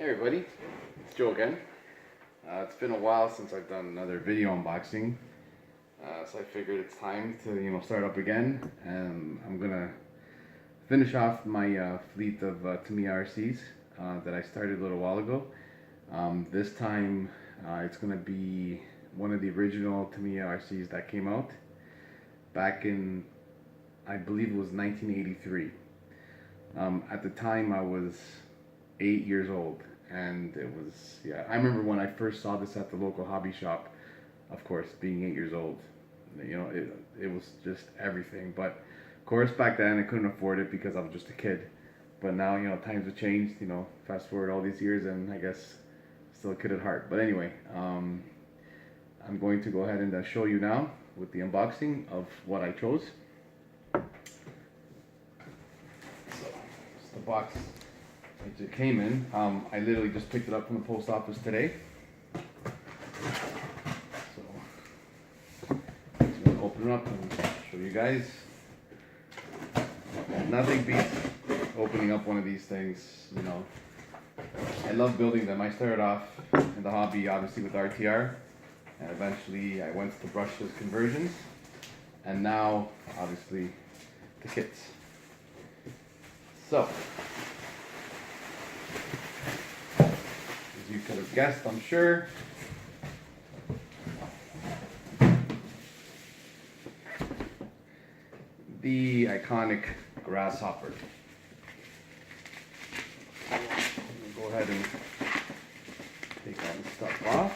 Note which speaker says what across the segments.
Speaker 1: Hey everybody, it's Joe again. It's been a while since I've done another video unboxing, so I figured it's time to start up again. And I'm gonna finish off my fleet of Tamiya RCs that I started a little while ago. This time it's gonna be one of the original Tamiya RCs that came out back in, I believe it was 1983. At the time I was 8 years old, and it was, yeah, I remember when I first saw this at the local hobby shop. Of course, being 8 years old, it was just everything. But of course back then I couldn't afford it because I was just a kid. But now times have changed, fast forward all these years, and I guess still a kid at heart. But anyway, I'm going to go ahead and show you now with the unboxing of what I chose. So it's the box it came in. I literally just picked it up from the post office today. So I'm just gonna open it up and show you guys. Nothing beats opening up one of these things. I love building them. I started off in the hobby obviously with RTR, and eventually I went to brushless conversions, and now obviously the kits. So you could have guessed, I'm sure. The iconic Grasshopper. I'm gonna go ahead and take all this stuff off.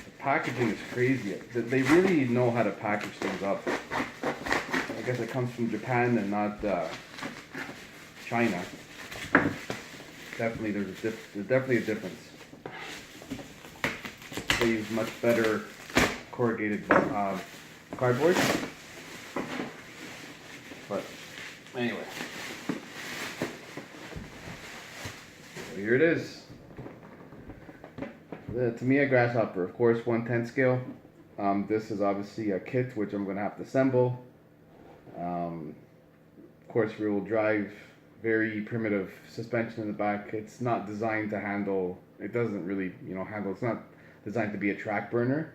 Speaker 1: The packaging is crazy. They really know how to package things up. I guess it comes from Japan and not China. Definitely, there's definitely a difference. They use much better corrugated cardboard. But anyway, so here it is. The Tamiya Grasshopper, of course, 1/10 scale. This is obviously a kit which I'm going to have to assemble. Of course, rear-wheel drive. Very primitive suspension in the back. It's not designed to handle, it doesn't really, handle, it's not designed to be a track burner.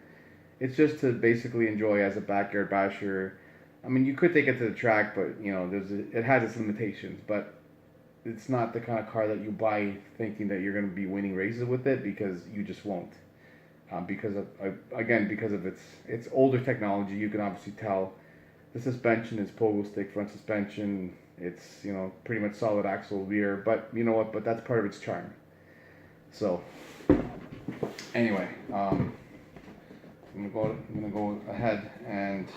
Speaker 1: It's just to basically enjoy as a backyard basher. I mean, you could take it to the track, but, it has its limitations. But it's not the kind of car that you buy thinking that you're going to be winning races with it, because you just won't. Because of its older technology. You can obviously tell the suspension is pogo stick front suspension. It's, pretty much solid axle rear, but you know what, but that's part of its charm. So, anyway, I'm gonna go ahead and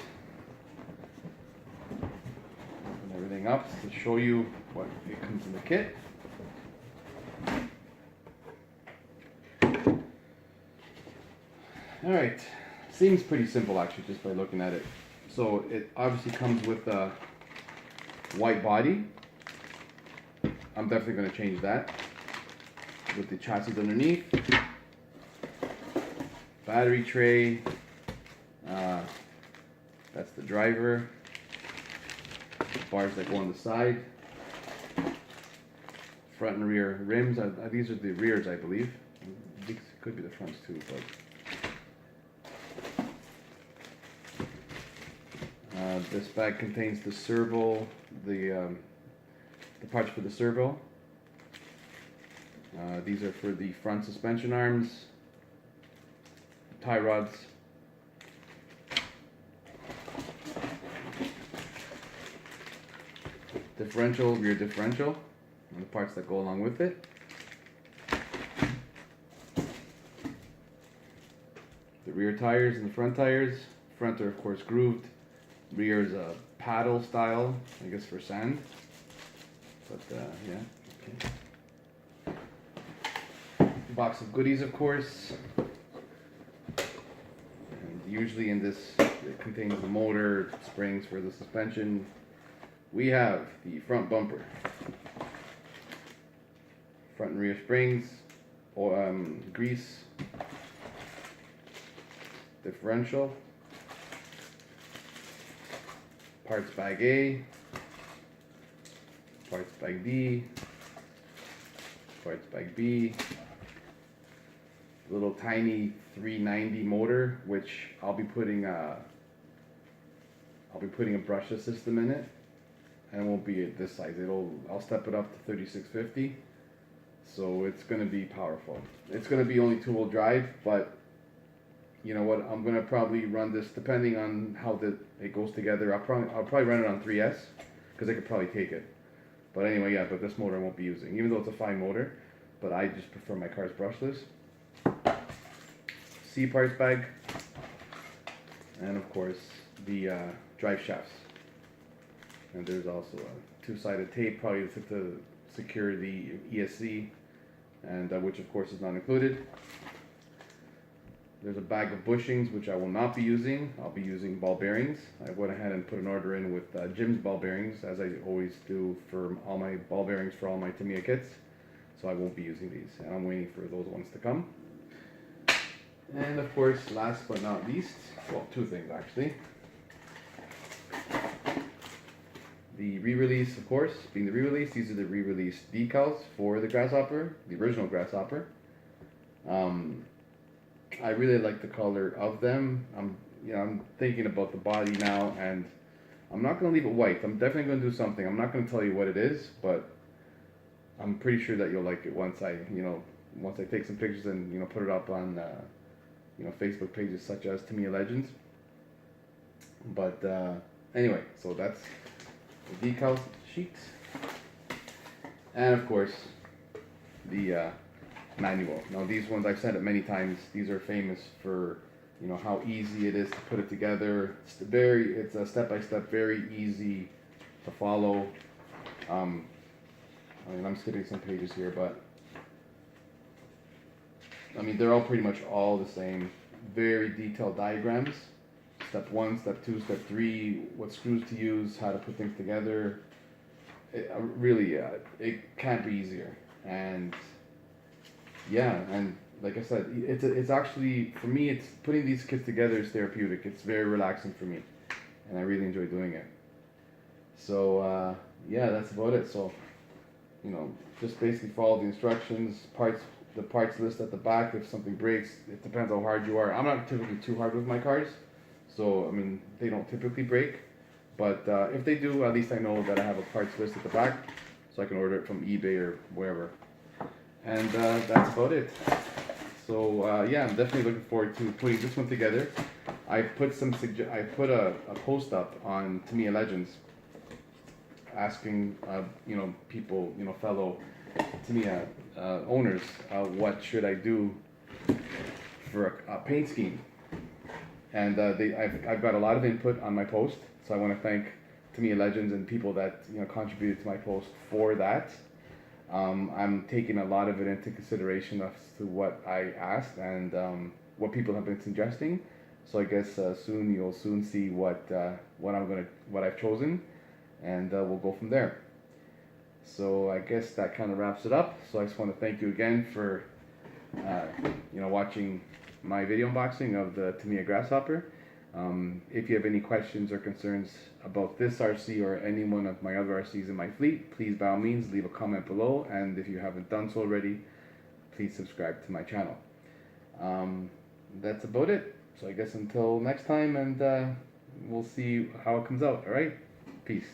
Speaker 1: open everything up to show you what it comes in the kit. Alright, seems pretty simple actually just by looking at it. So it obviously comes with a white body. I'm definitely going to change that with the chassis underneath. Battery tray. That's the driver. Bars that go on the side. Front and rear rims. These are the rears, I believe. These could be the fronts too, but. This bag contains the servo, the parts for the servo. These are for the front suspension arms, tie rods, differential, rear differential, and the parts that go along with it. The rear tires and the front tires. Front are of course grooved. Rear is a paddle style, I guess for sand. But yeah, okay. Box of goodies, of course. And usually in this, it contains the motor, springs for the suspension. We have the front bumper, front and rear springs, or grease, differential. Parts bag A, parts bag B, parts bag B. Little tiny 390 motor, which I'll be putting a brushless system in it, and it won't be at this size. I'll step it up to 3650, so it's gonna be powerful. It's gonna be only two-wheel drive, but you know what? I'm gonna probably run this depending on how it goes together. I'll probably run it on 3S because I could probably take it. But anyway, yeah. But this motor I won't be using, even though it's a fine motor. But I just prefer my cars brushless. C parts bag, and of course the drive shafts. And there's also a two-sided tape, probably to secure the ESC, and which of course is not included. There's a bag of bushings, which I will not be using. I'll be using ball bearings. I went ahead and put an order in with Jim's ball bearings, as I always do for all my ball bearings for all my Tamiya kits. So I won't be using these, and I'm waiting for those ones to come. And of course, last but not least, well, two things actually. The re-release, of course, being the re-release, these are the re-release decals for the Grasshopper, the original Grasshopper. I really like the color of them. I'm thinking about the body now, and I'm not going to leave it white. I'm definitely going to do something. I'm not going to tell you what it is, but I'm pretty sure that you'll like it once I take some pictures and put it up on Facebook pages such as Tamiya Legends. But anyway, so that's the decal sheets, and of course the manual. Now these ones, I've said it many times, these are famous for how easy it is to put it together. It's a step-by-step, very easy to follow. I'm skipping some pages here, but they're all pretty much all the same. Very detailed diagrams. Step 1, step 2, step 3, what screws to use, how to put things together. It can't be easier. And yeah, and like I said, it's actually, for me, it's putting these kits together is therapeutic. It's very relaxing for me, and I really enjoy doing it. So yeah, that's about it. So just basically follow the instructions, the parts list at the back. If something breaks, it depends how hard you are. I'm not typically too hard with my cars, so they don't typically break. But if they do, at least I know that I have a parts list at the back, so I can order it from eBay or wherever. And that's about it. So yeah, I'm definitely looking forward to putting this one together. I put a post up on Tamiya Legends, asking people, fellow Tamiya owners, what should I do for a paint scheme. And I've got a lot of input on my post, so I want to thank Tamiya Legends and people that contributed to my post for that. I'm taking a lot of it into consideration as to what I asked and what people have been suggesting. So I guess you'll soon see what I've chosen, and we'll go from there. So I guess that kind of wraps it up. So I just want to thank you again for watching my video unboxing of the Tamiya Grasshopper. If you have any questions or concerns about this RC or any one of my other RCs in my fleet, please by all means leave a comment below, and if you haven't done so already, please subscribe to my channel. That's about it. So I guess until next time, and we'll see how it comes out. Alright? Peace.